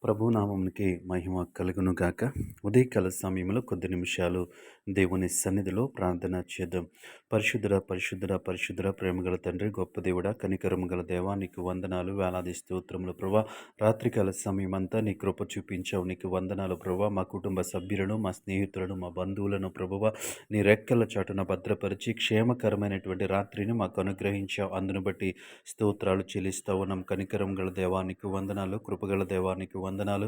ప్రభునామమునికి మహిమ కలుగును గాక. ఉదయకాల సమయంలో కొద్ది నిమిషాలు దేవుని సన్నిధిలో ప్రార్థన చేద్దాం. పరిశుద్ధుడ పరిశుద్ధుడ పరిశుద్ధుడ ప్రేమగల తండ్రి, గొప్ప దేవుడా, కనికరము గల దేవా, నీకు వందనాలు, వేలాది స్తోత్రములు ప్రభా. రాత్రికాల సమయం అంతా నీ కృప చూపించావు, నీకు వందనాలు ప్రభా. మా కుటుంబ సభ్యులను, మా స్నేహితులను, మా బంధువులను ప్రభువ నీ రెక్కల చాటున భద్రపరిచి క్షేమకరమైనటువంటి రాత్రిని మాకు అనుగ్రహించావు. అందును బట్టి స్తోత్రాలు చెల్లిస్తా ఉన్నాం. కనికరం గల దేవానికి వందనాలు, కృపగల దేవానికి వందనాలు.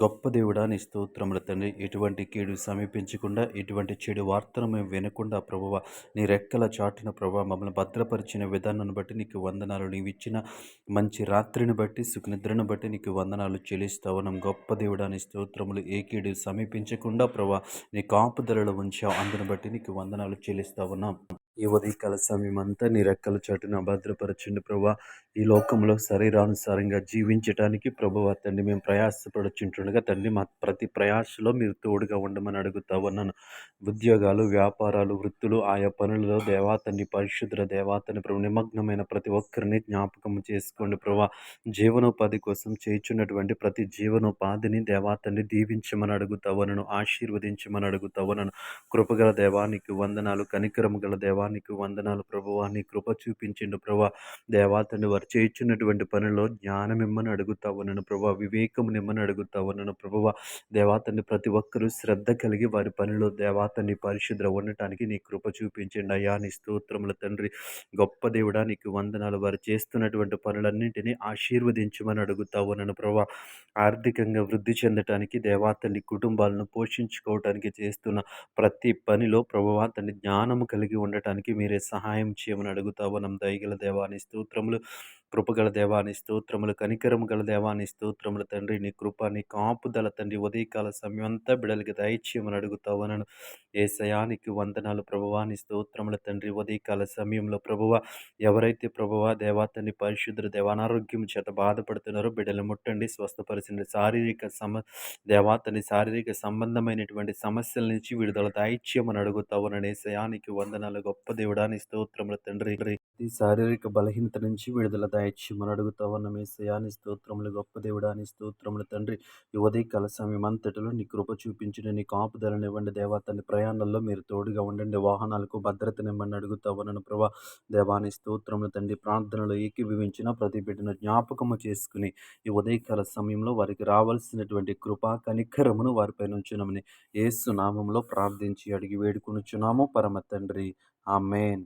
గొప్ప దేవుడా, నీ స్తోత్రములు తండ్రి. ఎటువంటి కీడు సమీపించకుండా, ఎటువంటి చెడు వార్తను మేము వినకుండా ప్రభువ నీ రెక్కల చాటున ప్రభావ మమ్మల్ని భద్రపరిచిన విధానాన్ని బట్టి నీకు వందనాలు. నీవిచ్చిన మంచి రాత్రిని బట్టి, సుఖనిద్రను బట్టి నీకు వందనాలు చెల్లిస్తా ఉన్నాం. గొప్ప దేవుడా, నీ స్తోత్రములు. ఏ కీడు సమీపించకుండా ప్రభా నీ కాపుదలలో ఉంచావు, అందును బట్టి నీకు వందనాలు చెల్లిస్తా ఉన్నాం. ఈ ఉదయకాల సమయం అంతా నీ రెక్కల చాటున భద్రపరచండి ప్రభా. ఈ లోకంలో శరీరానుసారంగా జీవించటానికి ప్రభువ తండ్రి మేము ప్రయాసపడుచుంటుండగా తండ్రి మా ప్రతి ప్రయాసలో మీరు తోడుగా ఉండమని అడుగుతా ఉన్నాను. ఉద్యోగాలు, వ్యాపారాలు, వృత్తులు, ఆయా పనులలో దేవాతని పరిశుద్ధ దేవాతని ప్రభు నిమగ్నమైన ప్రతి ఒక్కరిని జ్ఞాపకం చేసుకోండి ప్రభా. జీవనోపాధి కోసం చేయుచున్నటువంటి ప్రతి జీవనోపాధిని దేవాతని దీవించమని అడుగుతా ఉన్నాను, ఆశీర్వదించమని అడుగుతా ఉన్నాను. కృపగల దేవానికి వందనాలు, కనికరము గల దేవానికి వందనాలు ప్రభువా. నీ కృప చూపించండి ప్రభా. దేవాతని వారు చేయుచున్నటువంటి పనిలో జ్ఞానం ఇమ్మని అడుగుతా ఉన్నాను ప్రభా. వివేకము నిమ్మని అడుగుతా ఉన్నాను ప్రభువ. దేవాతని ప్రతి ఒక్కరూ శ్రద్ధ కలిగి వారి పనిలో దేవాతని పరిశుద్ర ఉండటానికి నీ కృప చూపించండి అయ్యా. నీ స్తోత్రముల తండ్రి, గొప్ప దేవుడా, నీకు వందనాలు. వారు చేస్తున్నటువంటి పనులన్నింటినీ ఆశీర్వదించమని అడుగుతా ఉన్నాను ప్రభా. ఆర్థికంగా వృద్ధి చెందటానికి, దేవాతని కుటుంబాలను పోషించుకోవటానికి చేస్తున్న ప్రతి పనిలో ప్రభువా తన జ్ఞానము కలిగి ఉండటానికి మీరే సహాయం చేయమని అడుగుతా ఉన్నాం. దయగల దేవాని స్తోత్రములు, కృపగల దేవాని స్తోత్రములు, కనికరము గల దేవాని స్తోత్రములు తండ్రి. నీ కృప, నీ కాపుదల తండ్రి ఉదయకాల సమయం అంతా బిడలకి దయచేయమని అడుగుతా ఉన్నాను. ఏసయానికి వందనాలు ప్రభువా. నీ స్తోత్రముల తండ్రి. ఉదయకాల సమయంలో ప్రభువ ఎవరైతే ప్రభువా దేవాతని పరిశుద్ధ దేవానారోగ్యం చేత బాధపడుతున్నారో బిడ్డలు ముట్టండి, స్వస్థపరచండి. దేవాతని శారీరక సంబంధమైనటువంటి సమస్యల నుంచి విడుదల దయచేయమని అడుగుతా ఉన్నాను. ఏసయానికి వందనాలు. గొప్ప దేవుడా, నీ స్తోత్రముల తండ్రి. ఈ శారీరక బలహీనత నుంచి విడుదల దయచేయమని అడుగుతా ఉన్నాం. ఏసయాని స్తోత్రములు. గొప్ప దేవుడా, నీ స్తోత్రముల తండ్రి. ఈ ఉదయకాల సమయం అంతటిలో నీ కృప చూపించిన నీ కాపుదలనివ్వండి దేవాతని. ప్రయాణాల్లో మీరు తోడుగా ఉండండి. వాహనాలకు భద్రతనివ్వండి అడుగుతా ఉన్నాను ప్రభా. దేవాని స్తోత్రముల తండ్రి. ప్రార్థనలో ఏకీభవించిన ప్రతి బిడ్డను జ్ఞాపకము చేసుకుని ఈ ఉదయకాల సమయంలో వారికి రావాల్సినటువంటి కృప, కనికరమును వారిపై నుంచునమని యేసు నామములో ప్రార్థించి అడిగి వేడుకొనుచున్నాము పరమ తండ్రి. ఆమేన్.